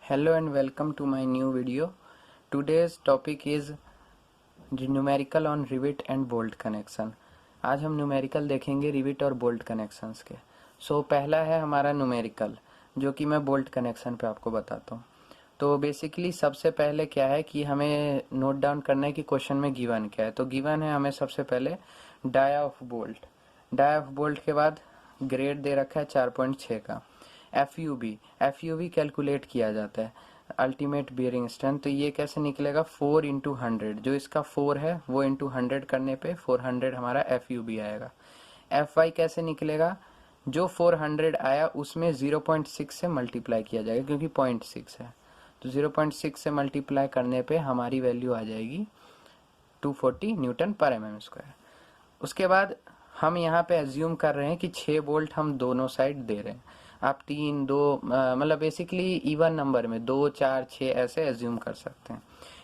Hello and welcome to my new video. Today's topic is numerical on rivet and bolt connection. आज हम numerical देखेंगे rivet और bolt connections के। पहला है हमारा न्यूमेरिकल, जो कि मैं बोल्ट कनेक्शन पे आपको बताता हूँ। तो बेसिकली सबसे पहले क्या है कि हमें नोट डाउन करना है कि क्वेश्चन में गिवन क्या है। तो गिवन है हमें सबसे पहले dia of bolt. Dia of bolt के बाद ग्रेड दे रखा है 4.6 का। एफ कैलकुलेट किया जाता है, अल्टीमेट बियरिंग स्ट्रेंथ। तो ये कैसे निकलेगा, 4 इंटू 100, जो इसका 4 है वो इंटू 100 करने पे 400 हमारा एफ आएगा। एफ वाई कैसे निकलेगा, जो 400 आया उसमें 0.6 से मल्टीप्लाई किया जाएगा, क्योंकि 0.6 है तो 0.6 से मल्टीप्लाई करने पे हमारी वैल्यू आ जाएगी 240 न्यूटन पर mm स्क्वायर। उसके बाद हम यहाँ पे एज्यूम कर रहे हैं कि 6 बोल्ट हम दोनों साइड दे रहे हैं। आप 3, 2 मतलब बेसिकली इवन नंबर में 2, 4, 6 ऐसे एज्यूम कर सकते हैं।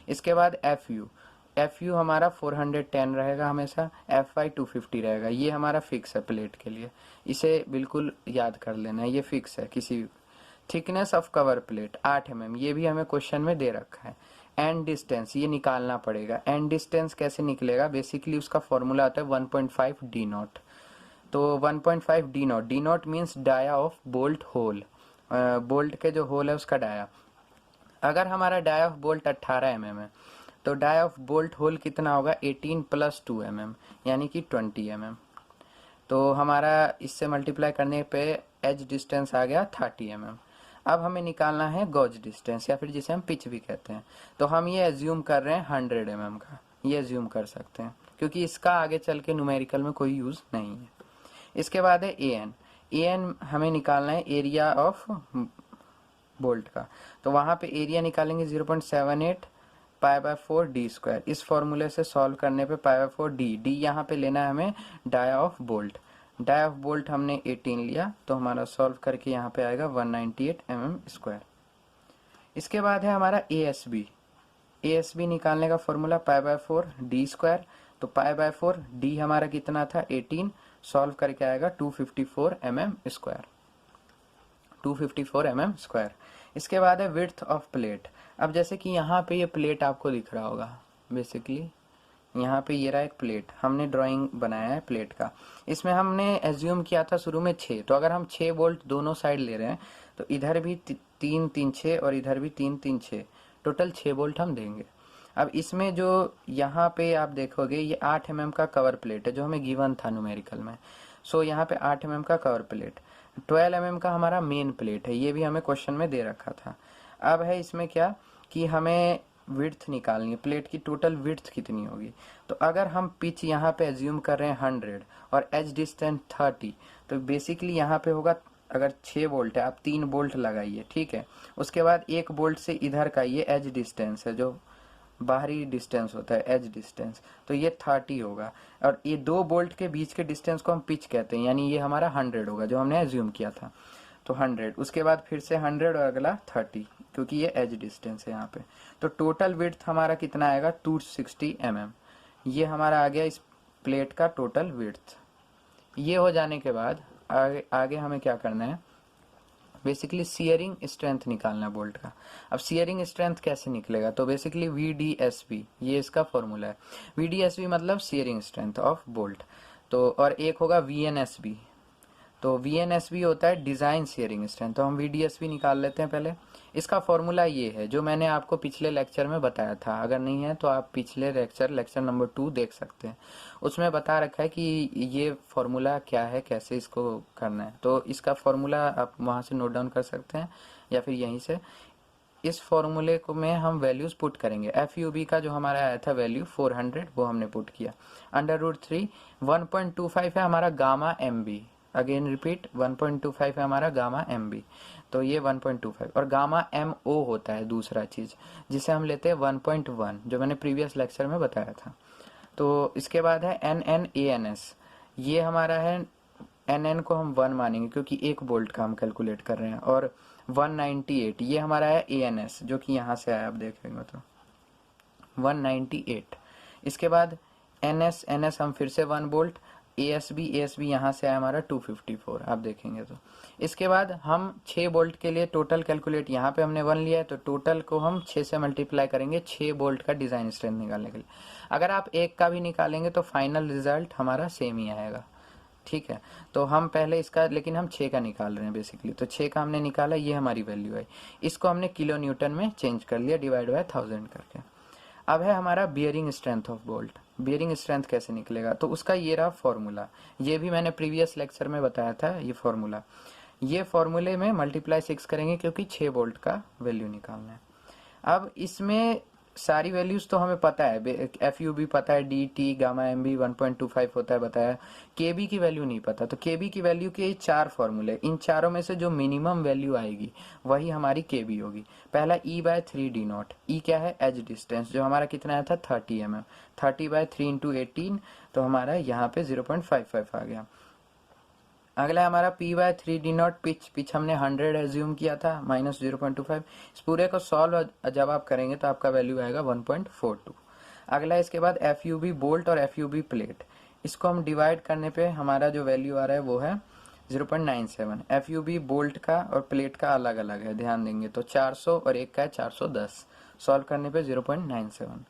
इसके बाद एफ यू हमारा 410 रहेगा हमेशा, एफ वाई 250 रहेगा। ये हमारा फिक्स है प्लेट के लिए, इसे बिल्कुल याद कर लेना है, ये फिक्स है। किसी thickness of cover plate 8 mm, ये भी हमें क्वेश्चन में दे रखा है। एंड डिस्टेंस ये निकालना पड़ेगा। एंड डिस्टेंस कैसे निकलेगा, बेसिकली उसका फॉर्मूला आता है 1.5 डी नॉट। तो 1.5 d naught means dia of bolt hole, bolt के जो होल है उसका डाया। अगर हमारा डाया ऑफ बोल्ट 18 mm है तो डाया ऑफ बोल्ट होल कितना होगा, 18 + 2 mm, यानी कि 20 mm। तो हमारा इससे मल्टीप्लाई करने पे एज डिस्टेंस आ गया 30 mm। अब हमें निकालना है गॉज डिस्टेंस, या फिर जिसे हम पिच भी कहते हैं। तो हम ये एज्यूम कर रहे हैं 100 mm का, ये एज्यूम कर सकते हैं, क्योंकि इसका आगे चल के न्यूमेरिकल में कोई यूज नहीं है। इसके बाद है एन हमें निकालना है एरिया ऑफ बोल्ट का। तो वहां पे एरिया निकालेंगे 0.78 π/4 डी स्क्वायर। इस फॉर्मूले से सॉल्व करने पे π/4 डी यहाँ पे लेना है हमें dia of bolt. Dia of bolt हमने 18 लिया, तो हमारा सॉल्व करके यहाँ पे आएगा 198 mm स्क्वायर। इसके बाद है हमारा ए एस बी निकालने का फॉर्मूला π/4 डी स्क्वायर। तो π/4 डी हमारा कितना था 18, सॉल्व करके आएगा 254 mm स्क्वायर, 254 mm स्क्वायर। इसके बाद है विड्थ ऑफ प्लेट। अब जैसे कि यहाँ पे ये प्लेट आपको दिख रहा होगा, बेसिकली यहाँ पे ये रहा एक प्लेट, हमने ड्राइंग बनाया है प्लेट का। इसमें हमने एज्यूम किया था शुरू में 6, तो अगर हम 6 बोल्ट दोनों साइड ले रहे हैं तो इधर भी 3, 3, 6 और इधर भी 3, 3, 6, टोटल 6 बोल्ट हम देंगे। अब इसमें जो यहाँ पे आप देखोगे ये 8 mm का कवर प्लेट है, जो हमें गिवन था न्यूमेरिकल में। यहाँ पे 8 mm का कवर प्लेट, 12 mm का हमारा मेन प्लेट है, ये भी हमें क्वेश्चन में दे रखा था। अब है इसमें क्या कि हमें विड्थ निकालनी है, प्लेट की टोटल विड्थ कितनी होगी। तो अगर हम पिच यहाँ पे एज्यूम कर रहे हैं 100 और एज डिस्टेंस 30, तो बेसिकली यहाँ पे होगा, अगर 6 बोल्ट है आप 3 बोल्ट लगाइए, ठीक है। उसके बाद 1 बोल्ट से इधर का ये एज डिस्टेंस है, जो बाहरी डिस्टेंस होता है एज डिस्टेंस, तो ये 30 होगा। और ये 2 बोल्ट के बीच के डिस्टेंस को हम पिच कहते हैं, यानी ये हमारा 100 होगा जो हमने एज्यूम किया था। तो 100, उसके बाद फिर से 100 और अगला 30, क्योंकि ये एज डिस्टेंस है यहाँ पे। तो टोटल विड्थ हमारा कितना आएगा 260 mm। ये हमारा आ गया इस प्लेट का टोटल विड्थ। ये हो जाने के बाद आगे हमें क्या करना है, बेसिकली सियरिंग स्ट्रेंथ निकालना बोल्ट का। अब सियरिंग स्ट्रेंथ कैसे निकलेगा, तो बेसिकली VDSB, ये इसका फॉर्मूला है। VDSB मतलब सियरिंग स्ट्रेंथ ऑफ बोल्ट। तो और एक होगा VNSB, तो VNSB होता है डिजाइन सियरिंग स्ट्रेंथ। तो हम VDSB निकाल लेते हैं पहले। इसका फॉर्मूला ये है जो मैंने आपको पिछले लेक्चर में बताया था, अगर नहीं है तो आप पिछले लेक्चर नंबर 2 देख सकते हैं, उसमें बता रखा है कि ये फॉर्मूला क्या है, कैसे इसको करना है। तो इसका फॉर्मूला आप वहां से नोट डाउन कर सकते हैं या फिर यहीं से। इस फॉर्मूले को में हम वैल्यूज पुट करेंगे। FUB का जो हमारा आया था वैल्यू 400, वो हमने पुट किया। √3 1.25 है हमारा गामा MB, अगेन रिपीट 1.25 है हमारा गामा MB, तो ये 1.25। और गामा MO होता है दूसरा चीज, जिसे हम लेते हैं 1.1, जो मैंने प्रीवियस लेक्चर में बताया था। तो इसके बाद है NNANS, ये हमारा है, NN को हम 1 मानेंगे क्योंकि 1 बोल्ट का हम कैलकुलेट कर रहे हैं। और 198 ये हमारा है ANS, जो कि यहाँ से आया, आप देखेंगे तो 198। इसके बाद NS हम फिर से 1 बोल्ट, ASB यहाँ से आया हमारा 254, आप देखेंगे तो। इसके बाद हम 6 बोल्ट के लिए टोटल कैलकुलेट, यहाँ पे हमने 1 लिया है तो टोटल को हम 6 से मल्टीप्लाई करेंगे 6 बोल्ट का डिज़ाइन स्ट्रेंथ निकालने के लिए। अगर आप एक का भी निकालेंगे तो फाइनल रिजल्ट हमारा सेम ही आएगा, ठीक है। तो हम पहले इसका, लेकिन हम 6 का निकाल रहे हैं बेसिकली, तो 6 का हमने निकाला, ये हमारी वैल्यू है। इसको हमने किलो न्यूटन में चेंज कर लिया डिवाइड बाय 1000 करके। अब है हमारा bearing strength of bolt. Bearing strength कैसे निकलेगा, तो उसका ये रहा फॉर्मूला। ये भी मैंने प्रीवियस लेक्चर में बताया था ये फॉर्मूला। ये फॉर्मूले में मल्टीप्लाई 6 करेंगे क्योंकि 6 बोल्ट का वैल्यू निकालना है। अब इसमें सारी वैल्यूज तो हमें पता है, FUB पता है, DT गामा MB 1.25 होता है बताया। KB की वैल्यू नहीं पता, तो KB की वैल्यू के 4 फॉर्मूले, इन चारों में से जो मिनिमम वैल्यू आएगी वही हमारी KB होगी। पहला E/3D0, E क्या है, एज डिस्टेंस, जो हमारा कितना आया था 30 mm, 30/3 × 18, तो हमारा यहाँ पे 0.55 आ गया। अगला हमारा P/3D0 पिच हमने 100 एज्यूम किया था, -0.25। इस पूरे को सॉल्व जब आप करेंगे तो आपका वैल्यू आएगा 1.42। अगला इसके बाद FUB बोल्ट और FUB प्लेट, इसको हम डिवाइड करने पे हमारा जो वैल्यू आ रहा है वो है 0.97। FUB बोल्ट का और प्लेट का अलग अलग है, ध्यान देंगे तो 400 और एक का है 410, सॉल्व करने पे 0.97।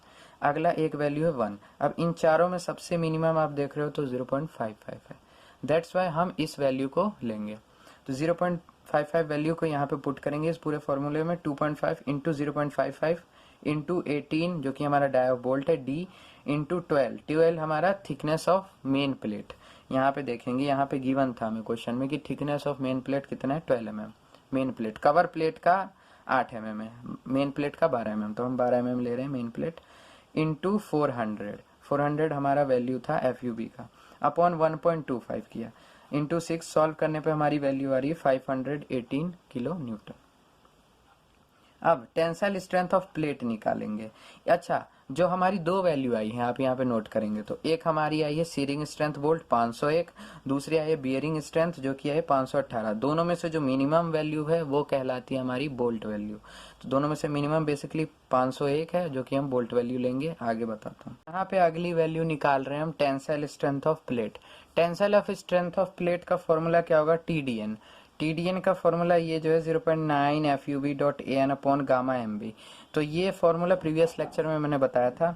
अगला एक वैल्यू है 1। अब इन चारों में सबसे मिनिमम आप देख रहे हो तो 0.55 है, दैट्स वाई हम इस वैल्यू को लेंगे। तो 0.55 वैल्यू को यहाँ पे पुट करेंगे इस पूरे फॉर्मूले में। 2.5 इंटू 0.55 इंटू 18 जो कि हमारा डाई ऑफ बोल्ट है, D इंटू 12 हमारा थिकनेस ऑफ मेन प्लेट। यहाँ पे देखेंगे, यहाँ पे गिवन था हमें क्वेश्चन में कि थिकनेस ऑफ मेन प्लेट कितना है, 12 mm। Main plate, cover plate का 8 mm है, मेन प्लेट का 12 mm, तो हम 12 mm ले रहे हैं मेन प्लेट। इंटू 400 हमारा वैल्यू था FUB का, अपॉन 1.25 किया, इंटू 6 सॉल्व करने पे हमारी वैल्यू आ रही है 518 किलो न्यूटन। अब टेंसाइल स्ट्रेंथ ऑफ प्लेट निकालेंगे। अच्छा, जो हमारी दो वैल्यू आई है आप यहाँ पे नोट करेंगे तो एक हमारी आई है सीरिंग स्ट्रेंथ बोल्ट 501, दूसरी आई है बियरिंग स्ट्रेंथ जो कि है 518। दोनों में से जो मिनिमम वैल्यू है वो कहलाती है हमारी बोल्ट वैल्यू। तो दोनों में से मिनिमम बेसिकली 501 है जो कि हम बोल्ट वैल्यू लेंगे, आगे बताता हूँ। यहाँ पे अगली वैल्यू निकाल रहे हैं हम tensile strength of plate. Tensile of strength of plate का फॉर्मूला क्या होगा, TDN का फॉर्मूला ये जो है 0.9 FUB.AN अपॉन गामा MB। तो ये फॉर्मूला प्रीवियस लेक्चर में मैंने बताया था।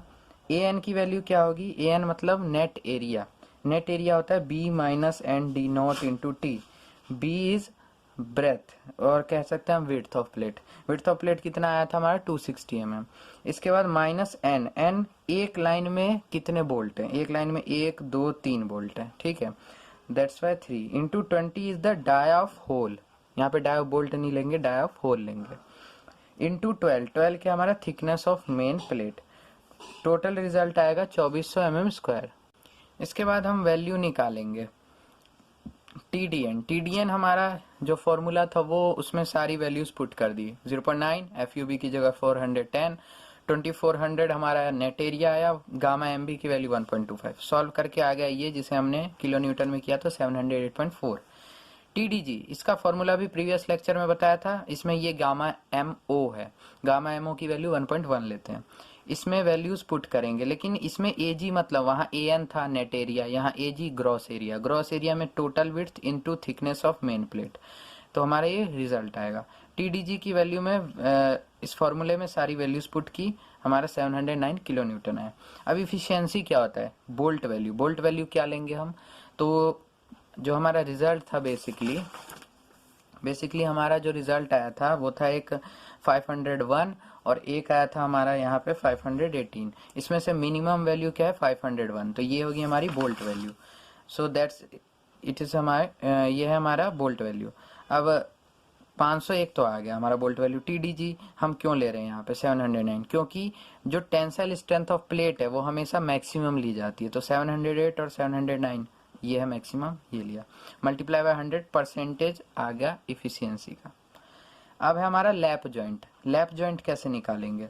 AN की वैल्यू क्या होगी, AN मतलब नेट एरिया। नेट एरिया होता है B - ND0 into T। B is breadth और कह सकते हैं हम width of plate. Width of plate कितना आया था हमारा 260 mm। इसके बाद -N एक लाइन में कितने बोल्ट हैं, एक लाइन में 1 2 3 बोल्ट है, ठीक है, that's why 3 into 20 is the dia of hole. यहाँ पे डाई ऑफ बोल्ट नहीं लेंगे, डाई ऑफ होल लेंगे। इंटू 12 क्या हमारा thickness of main plate. Total result आएगा 2400 mm²। इसके बाद हम वैल्यू निकालेंगे TDN हमारा जो फॉर्मूला था वो उसमें सारी वैल्यूज पुट कर दी। 0.9 FUB की जगह 410, 2400 हमारा नेट एरिया आया, गामा MB की वैल्यू 1.25। सॉल्व करके आ गया ये जिसे हमने किलो न्यूटन में किया तो 708.4। TDG इसका फॉर्मूला भी प्रीवियस लेक्चर में बताया था, इसमें ये गामा MO है, गामा MO की वैल्यू 1.1 लेते हैं। इसमें वैल्यूज पुट करेंगे, लेकिन इसमें AG मतलब वहाँ AN था नेट एरिया, यहाँ AG gross area. Gross area में total width into thickness of main plate, तो हमारा ये रिजल्ट आएगा। TDG की वैल्यू में इस फॉर्मूले में सारी वैल्यूज पुट की, हमारा 709 किलो न्यूटन है। अब इफिशियंसी क्या होता है, बोल्ट वैल्यू। बोल्ट वैल्यू क्या लेंगे हम, तो जो हमारा रिजल्ट था बेसिकली हमारा जो रिजल्ट आया था वो था एक 501 और एक आया था हमारा यहाँ पे 518। इसमें से मिनिमम वैल्यू क्या है 501, तो ये होगी हमारी bolt value. So that's it is हमारे ये है हमारा बोल्ट वैल्यू। अब 501 तो आ गया हमारा बोल्ट वैल्यू। TDG हम क्यों ले रहे हैं यहाँ पे 709, क्योंकि जो टेंसाइल स्ट्रेंथ ऑफ प्लेट है वो हमेशा मैक्सिमम ली जाती है। तो 708 और 709 ये है मैक्सिमम, ये लिया, मल्टीप्लाई बाय 100% आ गया इफिशियंसी का। अब है हमारा लैप जॉइंट। लैप जॉइंट कैसे निकालेंगे,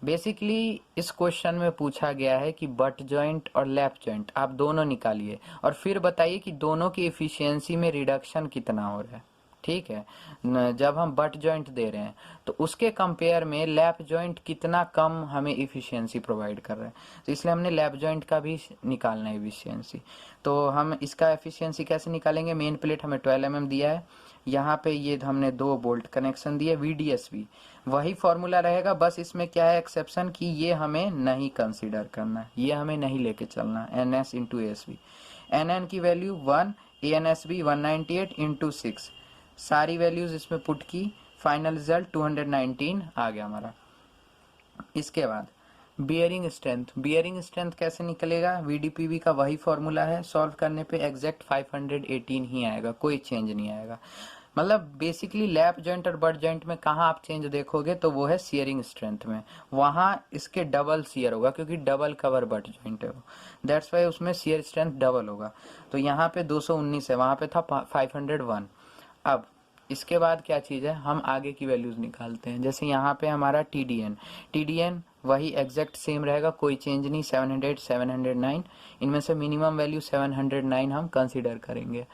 बेसिकली इस क्वेश्चन में पूछा गया है कि बट जॉइंट और लैप जॉइंट आप दोनों निकालिए और फिर बताइए कि दोनों की इफिशियंसी में रिडक्शन कितना हो रहा है, ठीक है। जब हम बट जॉइंट दे रहे हैं तो उसके कंपेयर में लैप जॉइंट कितना कम हमें इफिशियंसी प्रोवाइड कर रहा है, तो इसलिए हमने लैप जॉइंट का भी निकालना है इफिशियंसी। तो हम इसका एफिशिएंसी कैसे निकालेंगे, मेन प्लेट हमें 12 mm दिया है, यहाँ पे ये हमने 2 बोल्ट कनेक्शन दिए, VDS भी वही फॉर्मूला रहेगा, बस इसमें क्या है एक्सेप्शन कि ये हमें नहीं कंसीडर करना है, ये हमें नहीं लेके चलना है, NS इंटू ASB। NN की वैल्यू 1, ANSB 198 इंटू 6, सारी वैल्यूज इसमें पुट की, फाइनल रिजल्ट 219 आ गया हमारा। इसके बाद बियरिंग स्ट्रेंथ कैसे निकलेगा, VDPB का वही फॉर्मूला है, सॉल्व करने पे एग्जैक्ट 518 ही आएगा, कोई चेंज नहीं आएगा। मतलब बेसिकली लैप जॉइंट और बट जॉइंट में कहाँ आप चेंज देखोगे तो वो है शियरिंग स्ट्रेंथ में, वहाँ इसके डबल शियर होगा क्योंकि डबल कवर बट जॉइंट है वो, दैट्स वाई उसमें शियर स्ट्रेंथ डबल होगा। तो यहाँ पे 219 है, वहाँ पे था 501। अब इसके बाद क्या चीज़ है, हम आगे की वैल्यूज निकालते हैं। जैसे यहाँ पे हमारा TDN वही एग्जैक्ट सेम रहेगा, कोई चेंज नहीं, 700 709, इनमें से मिनिमम वैल्यू 709 हम कंसीडर करेंगे।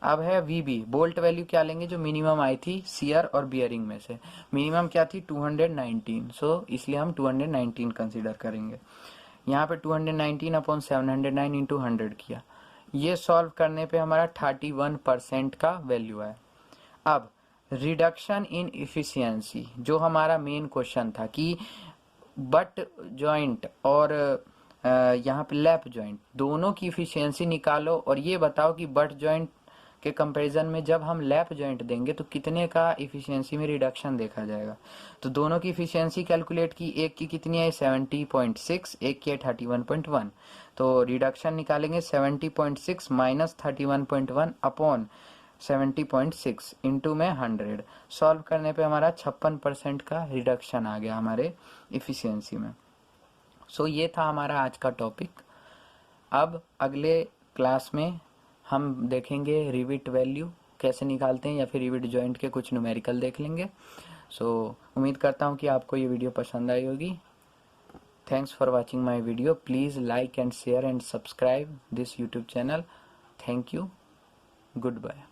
अब है VB, बोल्ट वैल्यू क्या लेंगे जो मिनिमम आई थी शियर और बियरिंग में से, मिनिमम क्या थी 219, सो इसलिए हम 219 कंसीडर करेंगे। यहाँ पे 219 अपॉन 709 इंटू 100 किया, ये सॉल्व करने पे हमारा 31% का वैल्यू है। अब रिडक्शन इन इफिशियंसी, जो हमारा मेन क्वेश्चन था कि बट जॉइंट और यहाँ पे लैप जॉइंट दोनों की इफिशियंसी निकालो और ये बताओ कि बट जॉइंट के कंपैरिजन में जब हम लैप जॉइंट देंगे तो कितने का इफिशियंसी में रिडक्शन देखा जाएगा। तो दोनों की इफिशियंसी कैलकुलेट की, एक की कितनी है 70.6, एक की है 31.1, तो रिडक्शन निकालेंगे 70.6 माइनस 31.1 अपॉन 70.6 इंटू में 100, सॉल्व करने पे हमारा 56% का रिडक्शन आ गया हमारे इफिशियंसी में। सो ये था हमारा आज का टॉपिक। अब अगले क्लास में हम देखेंगे रिविट वैल्यू कैसे निकालते हैं या फिर रिविट जॉइंट के कुछ न्यूमेरिकल देख लेंगे। सो उम्मीद करता हूँ कि आपको ये वीडियो पसंद आई होगी। Thanks for watching my video, please like and share and subscribe this YouTube channel. Thank you, good bye.